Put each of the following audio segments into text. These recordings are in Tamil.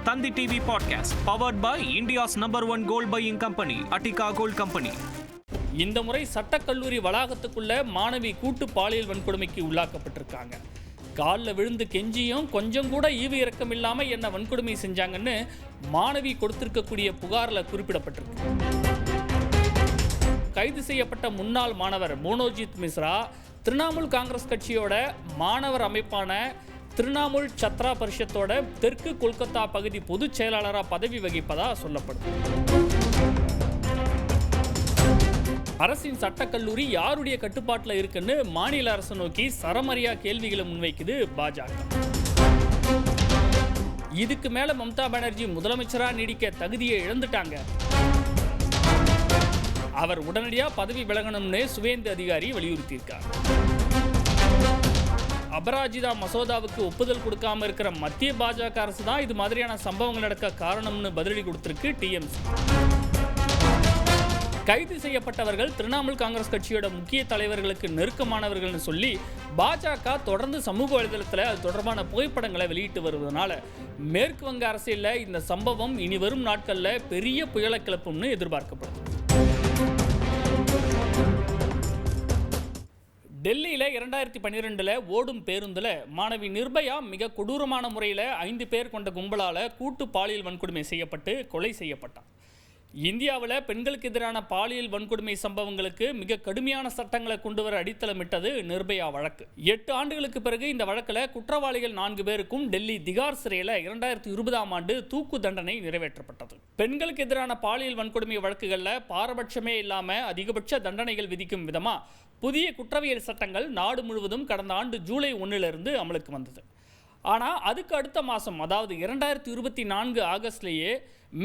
Thanthi TV podcast powered by India's number 1 gold buying company Attica gold company. இந்த முறை சட்டக்கல்லூரி வளாகத்துக்குள்ள மாணவி கூட்டு பாலியல் வன்கொடுமைக்கு உள்ளாக்கப்பட்டிருக்காங்க. காலில் விழுந்து கெஞ்சியும் கொஞ்சம் கூட ஈவு இறக்கம் இல்லாம என்ன வன்கொடுமை செஞ்சாங்கன்னு மாணவி கொடுத்திருக்கக்கூடிய புகார்ல குறிப்பிடப்பட்டிருக்கு. கைது செய்யப்பட்ட முன்னாள் மாணவர் மோனோஜித் மிஸ்ரா திரிணாமுல் காங்கிரஸ் கட்சியோட மாணவர் அமைப்பான திரிணாமுல் சத்ரா பரிஷத்தோட தெற்கு கொல்கத்தா பகுதி பொதுச் செயலாளராக பதவி வகிப்பதா சொல்லப்படுது. அரசின் சட்டக்கல்லூரி யாருடைய கட்டுப்பாட்டில் இருக்குன்னு மாநில அரசு நோக்கி சரமரியா கேள்விகளை முன்வைக்குது பாஜக. இதுக்கு மேல மம்தா பானர்ஜி முதலமைச்சரா நீடிக்க தகுதியை இழந்துட்டாங்க, அவர் உடனடியாக பதவி விலகணும்னு சுவேந்து அதிகாரி வலியுறுத்தியிருக்கார். அபராஜிதா மசோதாவுக்கு ஒப்புதல் கொடுக்காம இருக்கிற மத்திய பாஜக அரசு தான் இது மாதிரியான சம்பவங்கள் நடக்க காரணம்னு பதிலடி கொடுத்திருக்கு டிஎம்சி. கைது செய்யப்பட்டவர்கள் திரிணாமுல் காங்கிரஸ் கட்சியோட முக்கிய தலைவர்களுக்கு நெருக்கமானவர்கள்னு சொல்லி பாஜக தொடர்ந்து சமூக வலைதளத்தில் அது தொடர்பான புகைப்படங்களை வெளியிட்டு வருவதனால மேற்கு வங்க அரசியலில் இந்த சம்பவம் இனி வரும் நாட்களில் பெரிய புயலை கிளப்பும்னு எதிர்பார்க்கப்படுது. டெல்லியில் 2012 ஓடும் பேருந்தில் மாணவி நிர்பயா மிக கொடூரமான முறையில் 5 பேர் கொண்ட கும்பலால் கூட்டு பாலியல் வன்கொடுமை செய்யப்பட்டு கொலை செய்யப்பட்டார். இந்தியாவில் பெண்களுக்கு எதிரான பாலியல் வன்கொடுமை சம்பவங்களுக்கு மிக கடுமையான சட்டங்களை கொண்டு வர அடித்தளமிட்டது நிர்பயா வழக்கு. 8 ஆண்டுகளுக்கு பிறகு இந்த வழக்கில் குற்றவாளிகள் 4 பேருக்கும் டெல்லி திகார் சிறையில் 2020ஆம் ஆண்டு தூக்கு தண்டனை நிறைவேற்றப்பட்டது. பெண்களுக்கு எதிரான பாலியல் வன்கொடுமை வழக்குகளில் பாரபட்சமே இல்லாமல் அதிகபட்ச தண்டனைகள் விதிக்கும் விதமாக புதிய குற்றவியல் சட்டங்கள் நாடு முழுவதும் கடந்த ஆண்டு ஜூலை 1 அமலுக்கு வந்தது. ஆனால் அதுக்கு அடுத்த மாதம், அதாவது 2024 ஆகஸ்ட்லேயே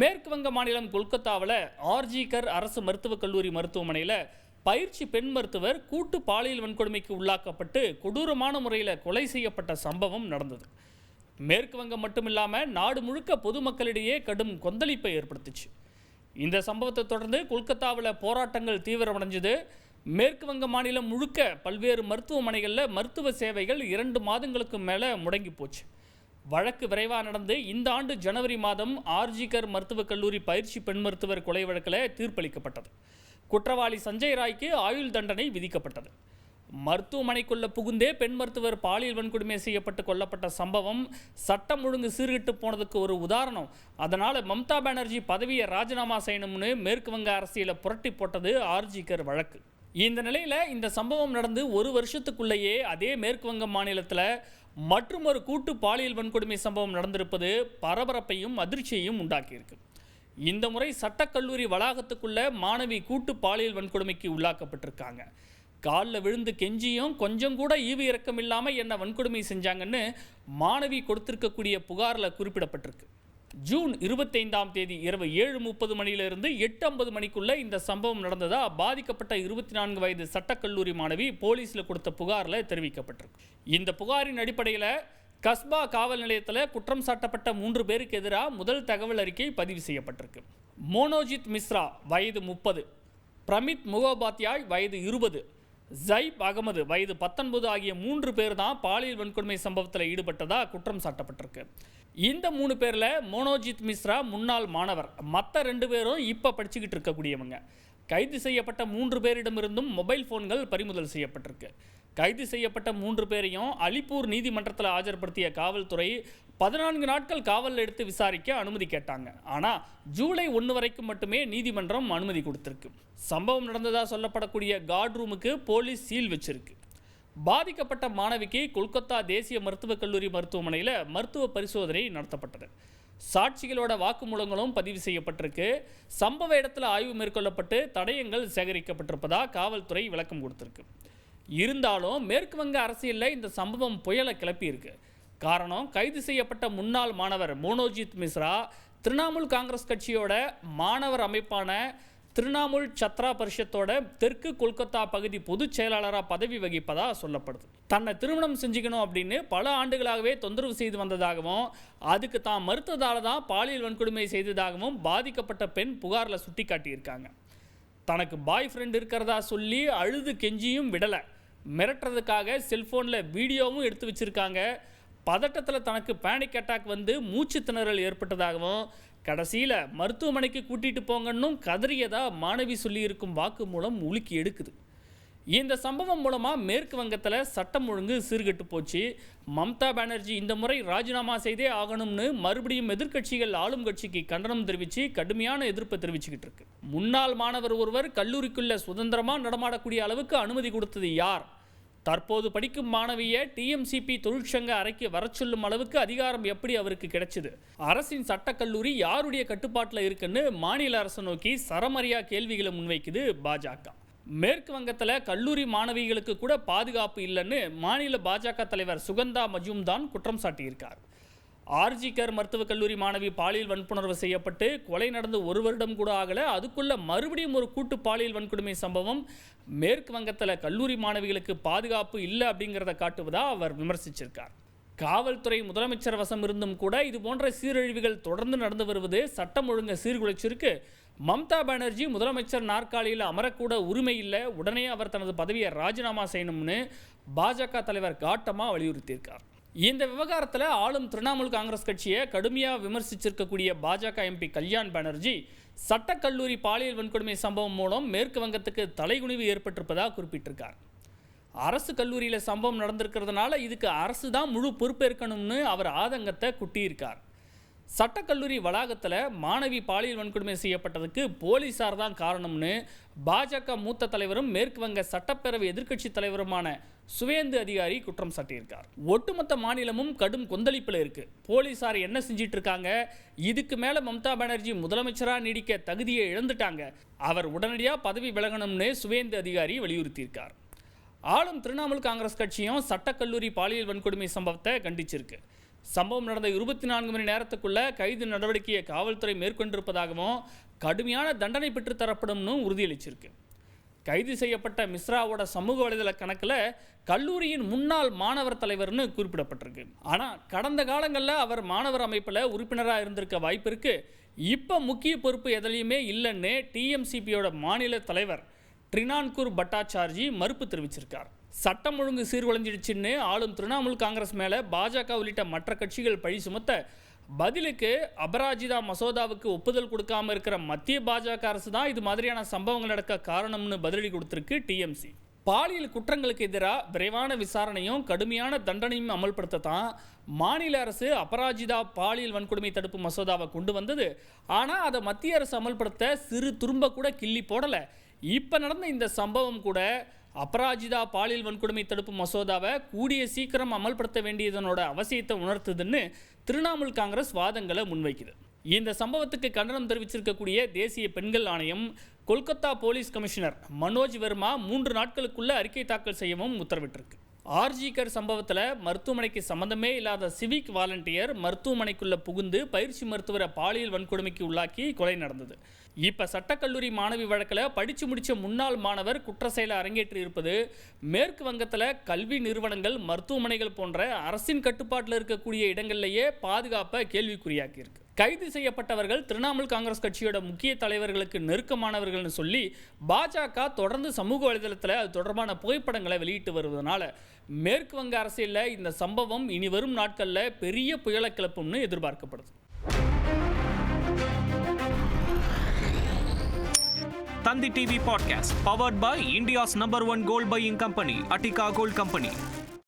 மேற்கு வங்க மாநிலம் கொல்கத்தாவில் ஆர்ஜிகர் அரசு மருத்துவக் கல்லூரி மருத்துவமனையில் பயிற்சி பெண் மருத்துவர் கூட்டு பாலியல் வன்கொடுமைக்கு உள்ளாக்கப்பட்டு கொடூரமான முறையில் கொலை செய்யப்பட்ட சம்பவம் நடந்தது. மேற்கு வங்கம் மட்டுமில்லாமல் நாடு முழுக்க பொதுமக்களிடையே கடும் கொந்தளிப்பை ஏற்படுத்துச்சு. இந்த சம்பவத்தை தொடர்ந்து கொல்கத்தாவில் போராட்டங்கள் தீவிரமடைஞ்சது. மேற்கு வங்க மாநிலம் முழுக்க பல்வேறு மருத்துவமனைகளில் மருத்துவ சேவைகள் 2 மாதங்களுக்கு மேலே முடங்கி போச்சு. வழக்கு விரைவாக நடந்து இந்த ஆண்டு ஜனவரி மாதம் ஆர்ஜிகர் மருத்துவக் கல்லூரி பயிற்சி பெண் மருத்துவர் கொலை வழக்கில் தீர்ப்பளிக்கப்பட்டது. குற்றவாளி சஞ்சய் ராய்க்கு ஆயுள் தண்டனை விதிக்கப்பட்டது. மருத்துவமனைக்குள்ள புகுந்தே பெண் மருத்துவர் பாலியல் வன்கொடுமை செய்யப்பட்டு கொல்லப்பட்ட சம்பவம் சட்டம் ஒழுங்கு சீர்கிட்டு போனதுக்கு ஒரு உதாரணம். அதனால் மம்தா பானர்ஜி பதவியை ராஜினாமா செய்யணும்னு மேற்கு வங்க அரசியலை புரட்டி போட்டது ஆர்ஜிகர் வழக்கு. இந்த நிலையில் இந்த சம்பவம் நடந்து 1 வருஷத்துக்குள்ளேயே அதே மேற்கு வங்க மாநிலத்தில் மற்றும் ஒரு கூட்டு பாலியல் வன்கொடுமை சம்பவம் நடந்திருப்பது பரபரப்பையும் அதிர்ச்சியையும் உண்டாக்கியிருக்கு. இந்த முறை சட்டக்கல்லூரி வளாகத்துக்குள்ள மாணவி கூட்டு பாலியல் வன்கொடுமைக்கு உள்ளாக்கப்பட்டிருக்காங்க. காலில் விழுந்து கெஞ்சியும் கொஞ்சம் கூட ஈவு இறக்கம் இல்லாமல் என்ன வன்கொடுமை செஞ்சாங்கன்னு மாணவி கொடுத்திருக்கக்கூடிய புகாரில் குறிப்பிடப்பட்டிருக்கு. ஜூன் 25ஆம் தேதி இரவு 7:30 மணியிலிருந்து 8:50 மணிக்குள்ள இந்த சம்பவம் நடந்ததா பாதிக்கப்பட்ட 24 வயது சட்டக்கல்லூரி மாணவி போலீஸில் கொடுத்த புகாரில் தெரிவிக்கப்பட்டிருக்கு. இந்த புகாரின் அடிப்படையில் கஸ்பா காவல் நிலையத்தில் குற்றம் சாட்டப்பட்ட 3 பேருக்கு எதிராக முதல் தகவல் அறிக்கை பதிவு செய்யப்பட்டிருக்கு. மோனோஜித் மிஸ்ரா வயது 30, பிரமித் முகோபாத்யாய் வயது 20, ஜைப் அகமது வயது 19 ஆகிய 3 பேர் தான் பாலியல் வன்கொடுமை சம்பவத்தில் ஈடுபட்டதா குற்றம் சாட்டப்பட்டிருக்கு. இந்த 3 பேரில் மோனோஜித் மிஸ்ரா முன்னாள் மாணவர், மற்ற 2 பேரும் இப்போ படிச்சுக்கிட்டு இருக்கக்கூடியவங்க. கைது செய்யப்பட்ட 3 பேரிடமிருந்தும் மொபைல் ஃபோன்கள் பறிமுதல் செய்யப்பட்டிருக்கு. கைது செய்யப்பட்ட 3 பேரையும் அலிப்பூர் நீதிமன்றத்தில் ஆஜர்படுத்திய காவல்துறை 14 நாட்கள் காவலில் எடுத்து விசாரிக்க அனுமதி கேட்டாங்க. ஆனால் ஜூலை 1 வரைக்கும் மட்டுமே நீதிமன்றம் அனுமதி கொடுத்திருக்கு. சம்பவம் நடந்ததாக சொல்லப்படக்கூடிய கார்டு ரூமுக்கு போலீஸ் சீல் வச்சிருக்கு. பாதிக்கப்பட்ட மாணவிக்கு கொல்கத்தா தேசிய மருத்துவக் கல்லூரி மருத்துவமனையில் மருத்துவ பரிசோதனை நடத்தப்பட்டது. சாட்சிகளோட வாக்குமூலங்களும் பதிவு செய்யப்பட்டிருக்கு. சம்பவ இடத்துல ஆய்வு மேற்கொள்ளப்பட்டு தடயங்கள் சேகரிக்கப்பட்டிருப்பதாக காவல்துறை விளக்கம் கொடுத்திருக்கு. இருந்தாலும் மேற்கு வங்க அரசியலில் இந்த சம்பவம் புயலை கிளப்பியிருக்கு. காரணம், கைது செய்யப்பட்ட முன்னாள் மாணவர் மோனோஜித் மிஸ்ரா திரிணாமுல் காங்கிரஸ் கட்சியோட மாணவர் அமைப்பான திரிணாமுல் சத்ரா பரிஷத்தோட தெற்கு கொல்கத்தா பகுதி பொதுச் செயலாளராக பதவி வகிப்பதா சொல்லப்படுது. தன்னை திருமணம் செஞ்சுக்கணும் அப்படின்னு பல ஆண்டுகளாகவே தொந்தரவு செய்து வந்ததாகவும் அதுக்கு தான் மறுத்ததால தான் பாலியல் வன்கொடுமை செய்ததாகவும் பாதிக்கப்பட்ட பெண் புகாரில் சுட்டி காட்டியிருக்காங்க. தனக்கு பாய் ஃப்ரெண்ட் இருக்கிறதா சொல்லி அழுது கெஞ்சியும் விடலை, மிரட்டுறதுக்காக செல்ஃபோனில் வீடியோவும் எடுத்து வச்சுருக்காங்க. பதட்டத்தில் தனக்கு பேனிக் அட்டாக் வந்து மூச்சு திணறல் ஏற்பட்டதாகவும் கடைசியில் மருத்துவமனைக்கு கூட்டிகிட்டு போங்கன்னு கதறியதா மாணவி சொல்லியிருக்கும் வாக்கு மூலம் உலுக்கி எடுக்குது. இந்த சம்பவம் மூலமாக மேற்கு வங்கத்தில் சட்டம் ஒழுங்கு சீர்கெட்டு போச்சு. மம்தா பானர்ஜி இந்த முறை ராஜினாமா செய்தே ஆகணும்னு மறுபடியும் எதிர்க்கட்சிகள் ஆளும் கட்சிக்கு கண்டனம் தெரிவித்து கடுமையான எதிர்ப்பை தெரிவிச்சுக்கிட்டு இருக்கு. முன்னாள் மாணவர் ஒருவர் கல்லூரிக்குள்ள சுதந்திரமாக நடமாடக்கூடிய அளவுக்கு அனுமதி கொடுத்தது யார்? தற்போது படிக்கும் மாணவியை டிஎம்சிபி தொழிற்சங்க அறைக்கு வர சொல்லும் அளவுக்கு அதிகாரம் எப்படி அவருக்கு கிடைச்சது? அரசின் சட்டக்கல்லூரி யாருடைய கட்டுப்பாட்டில் இருக்குன்னு மாநில அரசு நோக்கி சரமரியா கேள்விகளை முன்வைக்குது பாஜக. மேற்கு வங்கத்தில் கல்லூரி மாணவிகளுக்கு கூட பாதுகாப்பு இல்லைன்னு மாநில பாஜக தலைவர் சுகந்தா மஜும்தான் குற்றம் சாட்டியிருக்கார். ஆர்ஜிகர் மருத்துவக் கல்லூரி மாணவி பாலியல் வன்புணர்வு செய்யப்பட்டு கொலை நடந்து 1 வருடம் கூட ஆகலை, அதுக்குள்ள மறுபடியும் ஒரு கூட்டு பாலியல் வன்கொடுமை சம்பவம். மேற்கு வங்கத்தில் கல்லூரி மாணவிகளுக்கு பாதுகாப்பு இல்லை அப்படிங்கிறத காட்டுவதா அவர் விமர்சிச்சிருக்கார். காவல்துறை முதலமைச்சர் வசம் இருந்தும் கூட இது போன்ற சீரழிவுகள் தொடர்ந்து நடந்து வருவது சட்டம் ஒழுங்கை சீர்குலைச்சிருக்கு. மம்தா பானர்ஜி முதலமைச்சர் நாற்காலியில் அமரக்கூட உரிமை இல்லை, உடனே அவர் தனது பதவியை ராஜினாமா செய்யணும்னு பாஜக தலைவர் காட்டமாக வலியுறுத்தியிருக்கார். இந்த விவகாரத்தில் ஆளும் திரிணாமுல் காங்கிரஸ் கட்சியை கடுமையாக விமர்சிச்சிருக்கக்கூடிய பாஜக எம்பி கல்யாண் பானர்ஜி சட்டக்கல்லூரி பாலியல் வன்கொடுமை சம்பவம் மூலம் மேற்கு வங்கத்துக்கு தலைகுனிவு ஏற்பட்டிருப்பதாக குறிப்பிட்டிருக்கார். அரசு கல்லூரியில் சம்பவம் நடந்திருக்கிறதுனால இதுக்கு அரசு தான் முழு பொறுப்பேற்கணும்னு அவர் ஆதங்கத்தை குட்டியிருக்கார். சட்டக்கல்லூரி வளாகத்தில் மாணவி பாலியல் வன்கொடுமை செய்யப்பட்டதுக்கு போலீசார் தான் காரணம்னு பாஜக மூத்த தலைவரும் மேற்கு வங்க சட்டப்பேரவை எதிர்க்கட்சி தலைவருமான சுவேந்து அதிகாரி குற்றம் சாட்டியிருக்கார். ஒட்டுமொத்த மாநிலமும் கடும் கொந்தளிப்பில் இருக்கு. போலீசார் என்ன செஞ்சிட்டு இருக்காங்க? இதுக்கு மேல மம்தா பானர்ஜி முதலமைச்சராக நீடிக்க தகுதியை இழந்துட்டாங்க, அவர் உடனடியாக பதவி விலகணும்னு சுவேந்து அதிகாரி வலியுறுத்தியிருக்கார். ஆளும் திரிணாமுல் காங்கிரஸ் கட்சியும் சட்டக்கல்லூரி பாலியல் வன்கொடுமை சம்பவத்தை கண்டிச்சிருக்கு. சம்பவம் நடந்த 24 மணி நேரத்துக்குள்ள கைது நடவடிக்கையை காவல்துறை மேற்கொண்டிருப்பதாகவும் கடுமையான தண்டனை பெற்று தரப்படும்னு உறுதியளிச்சிருக்கு. கைது செய்யப்பட்ட மிஸ்ராவோட சமூக வலைதள கணக்கில் கல்லூரியின் முன்னாள் மாணவர் தலைவர்னு குறிப்பிடப்பட்டிருக்கு. ஆனால் கடந்த காலங்களில் அவர் மாணவர் அமைப்பில் உறுப்பினராக இருந்திருக்க வாய்ப்பு இருக்கு. இப்போ முக்கிய பொறுப்பு எதுலையுமே இல்லைன்னு டிஎம்சிபியோட மாநில தலைவர் ட்ரினான்கூர் பட்டாச்சார்ஜி மறுப்பு தெரிவிச்சிருக்கார். சட்டம் ஒழுங்கு சீர்குலைஞ்சிடுச்சுன்னு ஆளும் திரிணாமுல் காங்கிரஸ் மேலே பாஜக உள்ளிட்ட மற்ற கட்சிகள் பழி சுமத்த பதிலுக்கு அபராஜிதா மசோதாவுக்கு ஒப்புதல் கொடுக்காம இருக்கிற மத்திய பாஜக அரசு தான் இது மாதிரியான சம்பவங்கள் நடக்க காரணம்னு பதிலடி கொடுத்திருக்கு டிஎம்சி. பாலியல் குற்றங்களுக்கு எதிராக விரைவான விசாரணையும் கடுமையான தண்டனையும் அமல்படுத்தத்தான் மாநில அரசு அபராஜிதா பாலியல் வன்கொடுமை தடுப்பு மசோதாவை கொண்டு வந்தது. ஆனால் அதை மத்திய அரசு அமல்படுத்த சிறு துரும்ப கூட கிள்ளி போடலை. இப்போ நடந்த இந்த சம்பவம் கூட அபராஜிதா பாலியல் வன்கொடுமை தடுப்பு மசோதாவை கூடிய சீக்கிரம் அமல்படுத்த வேண்டியதனோட அவசியத்தை உணர்த்துதுன்னு திரிணாமுல் காங்கிரஸ் வாதங்களை முன்வைக்குது. இந்த சம்பவத்துக்கு கண்டனம் தெரிவிச்சிருக்கக்கூடிய தேசிய பெண்கள் ஆணையம் கொல்கத்தா போலீஸ் கமிஷனர் மனோஜ் வர்மா 3 நாட்களுக்குள்ள அறிக்கை தாக்கல் செய்யவும் உத்தரவிட்டிருக்கு. ஆர்ஜிகர் சம்பவத்தில் மருத்துவமனைக்கு சம்பந்தமே இல்லாத சிவிக் வாலண்டியர் மருத்துவமனைக்குள்ள புகுந்து பயிற்சி மருத்துவரை பாலியல் வன்கொடுமைக்கு உள்ளாக்கி கொலை நடந்தது. இப்போ சட்டக்கல்லூரி மாணவி வழக்கில் படித்து முடித்த முன்னாள் மாணவர் குற்ற செயலை அரங்கேற்றி இருப்பது மேற்கு வங்கத்தில் கல்வி நிறுவனங்கள் மருத்துவமனைகள் போன்ற அரசின் கட்டுப்பாட்டில் இருக்கக்கூடிய இடங்கள்லேயே பாதுகாப்பை கேள்விக்குறியாக்கியிருக்கு. கைது செய்யப்பட்டவர்கள் திரிணாமுல் காங்கிரஸ் கட்சியோட முக்கிய தலைவர்களுக்கு நெருக்கமானவர்கள்னு சொல்லி பாஜக தொடர்ந்து சமூக வலைதளத்தில் அது தொடர்பான புகைப்படங்களை வெளியிட்டு வருவதனால மேற்கு வங்க அரசியலில் இந்த சம்பவம் இனி வரும் நாட்களில் பெரிய புயலை கிளப்பும்னு எதிர்பார்க்கப்படுது. Tandi TV Podcast, powered by India's #1 gold buying company, Attica Gold Company.